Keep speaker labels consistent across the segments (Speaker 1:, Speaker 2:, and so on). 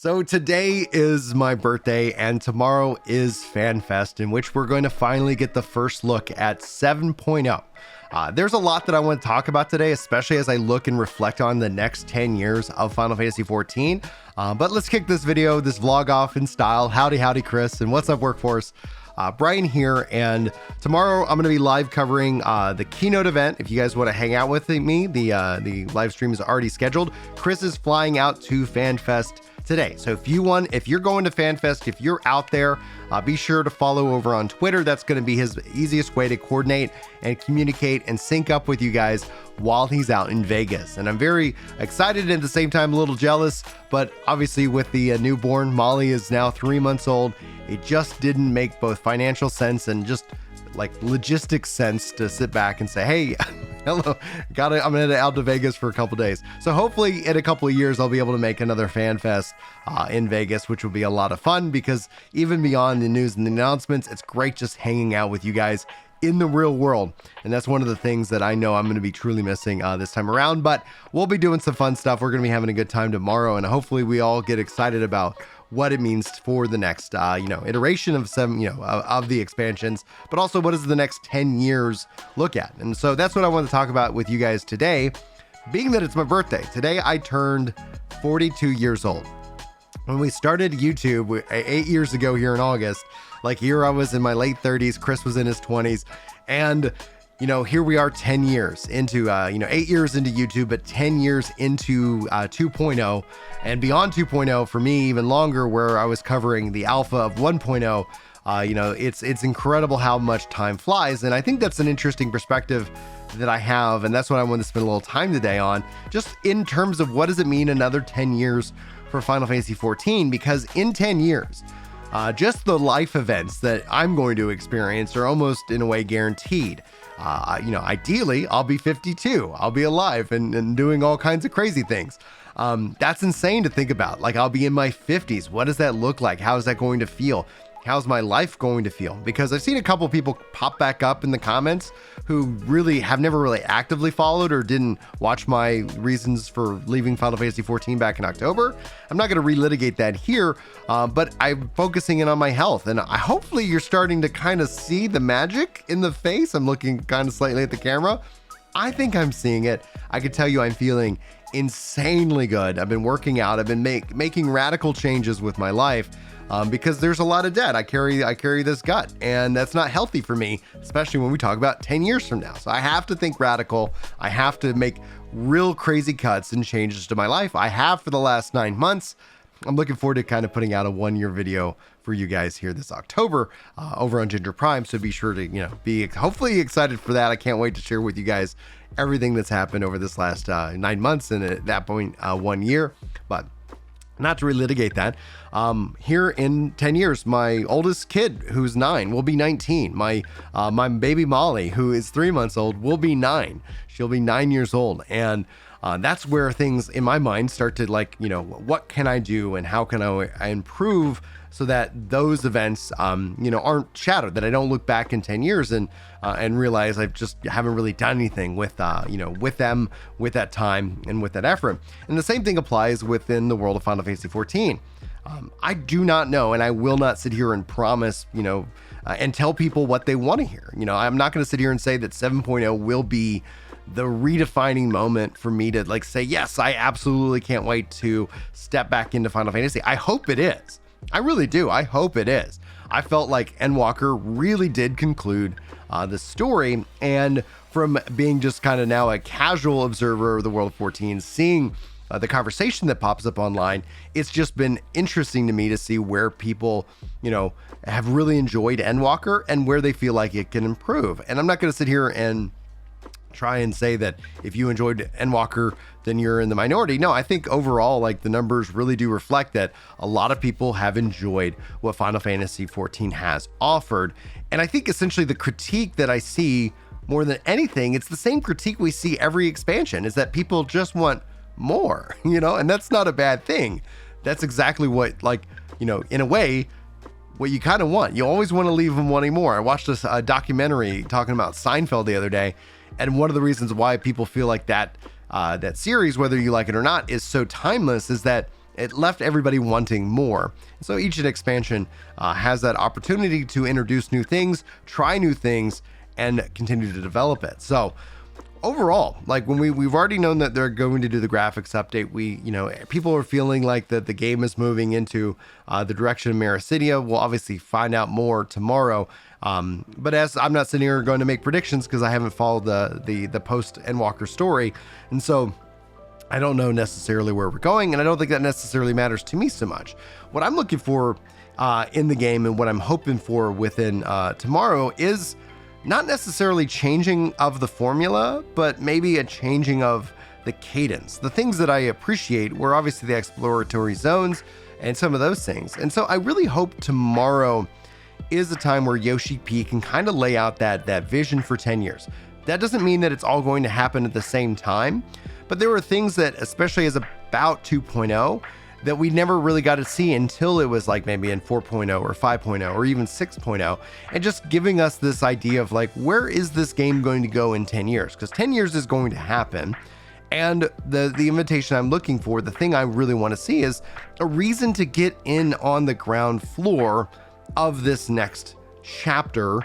Speaker 1: So today is my birthday and tomorrow is FanFest, in which we're going to finally get the first look at 7.0. There's a lot that I want to talk about today, especially as I look and reflect on the next 10 years of Final Fantasy XIV. But let's kick this vlog off in style. Howdy, Chris, and what's up, workforce? Brian here, and tomorrow I'm going to be live covering the keynote event. If you guys want to hang out with me, the live stream is already scheduled. Chris is flying out to FanFest today. So if you're going to FanFest, if you're out there, be sure to follow over on Twitter. That's going to be his easiest way to coordinate and communicate and sync up with you guys while he's out in Vegas. And I'm very excited and at the same time a little jealous, but obviously with the newborn, Molly is now 3 months old. It just didn't make both financial sense and just like logistics sense to sit back and say, hey, hello, I'm headed out to Vegas for a couple days. So hopefully in a couple of years, I'll be able to make another FanFest in Vegas, which will be a lot of fun, because even beyond the news and the announcements, it's great just hanging out with you guys in the real world. And that's one of the things that I know I'm going to be truly missing this time around, but we'll be doing some fun stuff. We're going to be having a good time tomorrow, and hopefully we all get excited about what it means for the next, iteration of of the expansions, but also what does the next 10 years look at? And so that's what I want to talk about with you guys today, being that it's my birthday. Today, I turned 42 years old. When we started YouTube 8 years ago here in August, here I was in my late 30s, Chris was in his 20s, and here we are 10 years into, 8 years into YouTube, but 10 years into 2.0 and beyond 2.0 for me, even longer, where I was covering the alpha of 1.0. It's incredible how much time flies. And I think that's an interesting perspective that I have. And that's what I want to spend a little time today on, just in terms of what does it mean another 10 years for Final Fantasy XIV? Because in 10 years, just the life events that I'm going to experience are almost in a way guaranteed. Ideally, I'll be 52. I'll be alive and doing all kinds of crazy things. That's insane to think about. I'll be in my 50s. What does that look like? How is that going to feel? How's my life going to feel? Because I've seen a couple people pop back up in the comments who really have never really actively followed or didn't watch my reasons for leaving Final Fantasy XIV back in October. I'm not going to relitigate that here, but I'm focusing in on my health. And hopefully you're starting to kind of see the magic in the face. I'm looking kind of slightly at the camera. I think I'm seeing it. I can tell you I'm feeling insanely good. I've been working out. I've been making radical changes with my life. Because there's a lot of debt. I carry this gut, and that's not healthy for me, especially when we talk about 10 years from now. So I have to think radical. I have to make real crazy cuts and changes to my life. I have for the last 9 months. I'm looking forward to kind of putting out a 1-year video for you guys here this October over on Ginger Prime. So be sure to, be hopefully excited for that. I can't wait to share with you guys everything that's happened over this last 9 months, and at that point, 1 year. But not to relitigate that, here in 10 years, my oldest kid, who's 9, will be 19. My baby Molly, who is 3 months old, will be 9. She'll be 9 years old. And that's where things in my mind start to what can I do and how can I improve so that those events, aren't shattered, that I don't look back in 10 years and realize I just haven't really done anything with them, with that time and with that effort. And the same thing applies within the world of Final Fantasy XIV. I do not know, and I will not sit here and promise, and tell people what they want to hear. I'm not going to sit here and say that 7.0 will be the redefining moment for me to say, yes, I absolutely can't wait to step back into Final Fantasy. I hope it is. I really do. I hope it is. I felt like Endwalker really did conclude the story, and from being just kind of now a casual observer of the world of 14, seeing the conversation that pops up online, it's just been interesting to me to see where people, have really enjoyed Endwalker and where they feel like it can improve. And I'm not going to sit here and try and say that if you enjoyed Endwalker, then you're in the minority. No, I think overall, the numbers really do reflect that a lot of people have enjoyed what Final Fantasy XIV has offered. And I think essentially the critique that I see more than anything, it's the same critique we see every expansion, is that people just want more, and that's not a bad thing. That's exactly what, in a way, what you kind of want. You always want to leave them wanting more. I watched this documentary talking about Seinfeld the other day, and one of the reasons why people feel like that series, whether you like it or not, is so timeless is that it left everybody wanting more. So each expansion has that opportunity to introduce new things, try new things, and continue to develop it. So overall, like when we've already known that they're going to do the graphics update, people are feeling like that the game is moving into the direction of Meracidia. We'll obviously find out more tomorrow. But as I'm not sitting here going to make predictions because I haven't followed the post Endwalker story, and so I don't know necessarily where we're going, and I don't think that necessarily matters to me so much. What I'm looking for in the game and what I'm hoping for within tomorrow is not necessarily changing of the formula, but maybe a changing of the cadence. The things that I appreciate were obviously the exploratory zones and some of those things. And so I really hope tomorrow is a time where Yoshi P can kind of lay out that vision for 10 years. That doesn't mean that it's all going to happen at the same time, but there were things that, especially as about 2.0, that we never really got to see until it was like maybe in 4.0 or 5.0 or even 6.0, and just giving us this idea of like, where is this game going to go in 10 years? Because 10 years is going to happen. And the invitation I'm looking for, the thing I really want to see is a reason to get in on the ground floor of this next chapter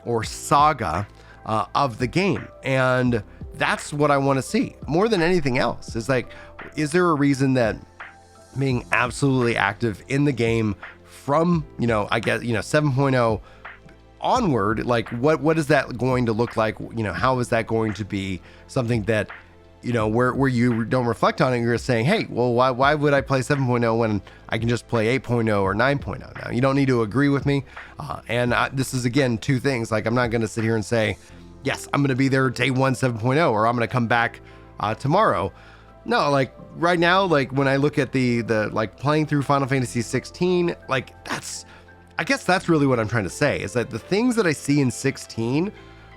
Speaker 1: or saga of the game. And that's what I want to see more than anything else. Is like, is there a reason that being absolutely active in the game from, I guess, 7.0 onward, like what is that going to look like? How is that going to be something that, where you don't reflect on it, you're saying, hey, well, why would I play 7.0 when I can just play 8.0 or 9.0? Now, you don't need to agree with me. This is, again, two things. Like, I'm not going to sit here and say, yes, I'm going to be there day one 7.0, or I'm going to come back tomorrow. No, like right now, like when I look at the like playing through Final Fantasy 16, like I guess that's really what I'm trying to say, is that the things that I see in 16,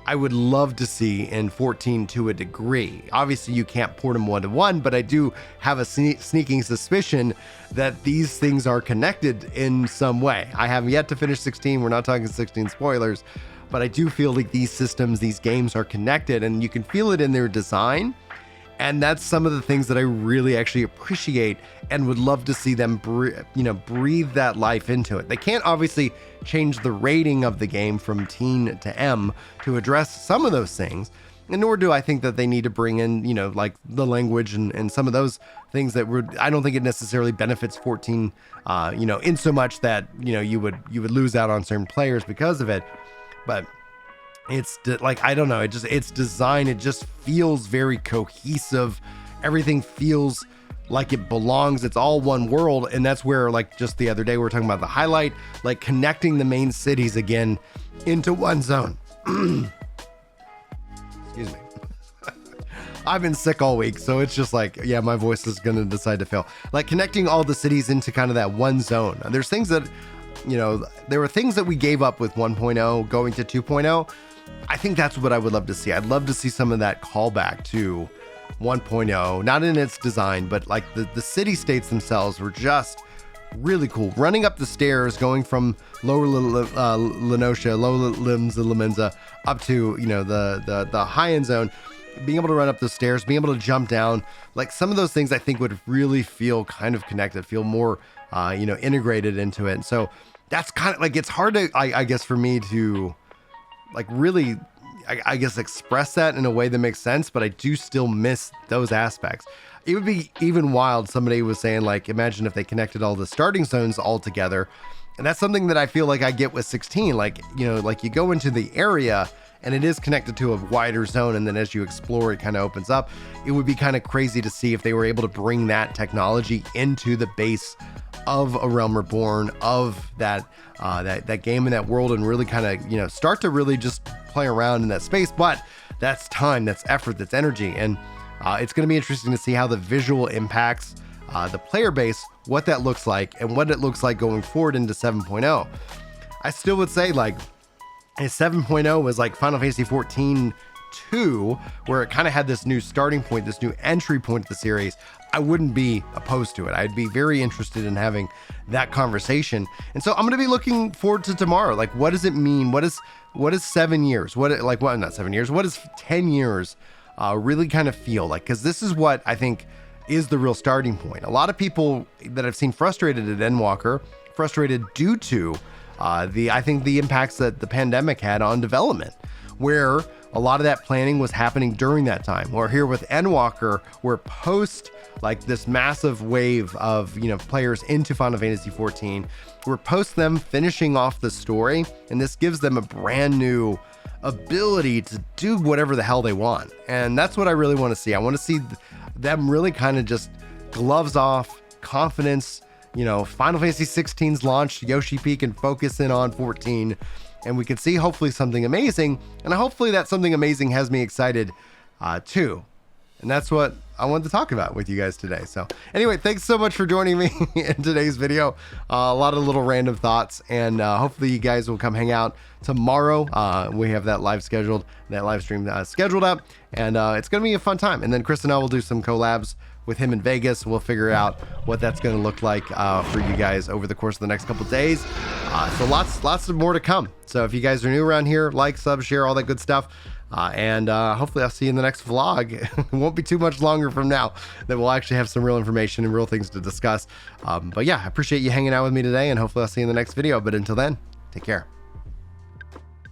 Speaker 1: I would love to see in 14 to a degree. Obviously you can't port them 1-to-1, but I do have a sneaking suspicion that these things are connected in some way. I haven't yet to finish 16. We're not talking 16 spoilers, but I do feel like these systems, these games are connected, and you can feel it in their design. And that's some of the things that I really actually appreciate and would love to see them breathe that life into it. They can't obviously change the rating of the game from teen to M to address some of those things, and nor do I think that they need to bring in, like the language and some of those things that I don't think it necessarily benefits 14, in so much that, you would lose out on certain players because of it. But it's like, I don't know, it's design, it just feels very cohesive. Everything feels like it belongs. It's all one world. And that's where, like, just the other day we were talking about the highlight, like connecting the main cities again into one zone. Excuse me. I've been sick all week, so it's just like, yeah, my voice is gonna decide to fail. Like connecting all the cities into kind of that one zone. There's things that, there were things that we gave up with 1.0 going to 2.0. I think that's what I would love to see. I'd love to see some of that callback to 1.0, not in its design, but like the city states themselves were just really cool. Running up the stairs, going from lower Lenosha, lower Limenza, up to, the high-end zone, being able to run up the stairs, being able to jump down, like some of those things I think would really feel kind of connected, feel more, integrated into it. And so that's kind of like, it's hard to, I guess, for me to like really, I guess, express that in a way that makes sense, but I do still miss those aspects. It would be even wild. Somebody was saying, like, imagine if they connected all the starting zones all together. And that's something that I feel like I get with 16. Like, like you go into the area and it is connected to a wider zone. And then as you explore, it kind of opens up. It would be kind of crazy to see if they were able to bring that technology into the base of A Realm Reborn, of that game and that world, and really kind of, start to really just play around in that space. But that's time, that's effort, that's energy. And it's going to be interesting to see how the visual impacts the player base, what that looks like, and what it looks like going forward into 7.0. I still would say, like, 7.0 was like Final Fantasy 14 2, where it kind of had this new starting point, this new entry point to the series. I wouldn't be opposed to it. I'd be very interested in having that conversation. And so I'm going to be looking forward to tomorrow. Like, what does it mean? What is 7 years? Not 7 years. What does 10 years really kind of feel like? Because this is what I think is the real starting point. A lot of people that I've seen frustrated at Endwalker, frustrated due to I think the impacts that the pandemic had on development, where a lot of that planning was happening during that time. Or here with Endwalker, we're post like this massive wave of, you know, players into Final Fantasy XIV. We're post them finishing off the story, and this gives them a brand new ability to do whatever the hell they want. And that's what I really want to see. I want to see them really kind of just gloves off, confidence. You know, Final Fantasy XVI's launched, Yoshi P can focus in on 14, and we can see hopefully something amazing. And hopefully that something amazing has me excited too. And that's what I wanted to talk about with you guys today. So anyway, thanks so much for joining me in today's video. A lot of little random thoughts, and hopefully you guys will come hang out tomorrow. We have that live stream scheduled up, and it's going to be a fun time. And then Chris and I will do some collabs with him in Vegas. We'll figure out what that's going to look like for you guys over the course of the next couple days. So lots of more to come. So if you guys are new around here, like, sub, share, all that good stuff. And hopefully I'll see you in the next vlog. It won't be too much longer from now that we'll actually have some real information and real things to discuss. But yeah, I appreciate you hanging out with me today, and hopefully I'll see you in the next video. But until then, take care.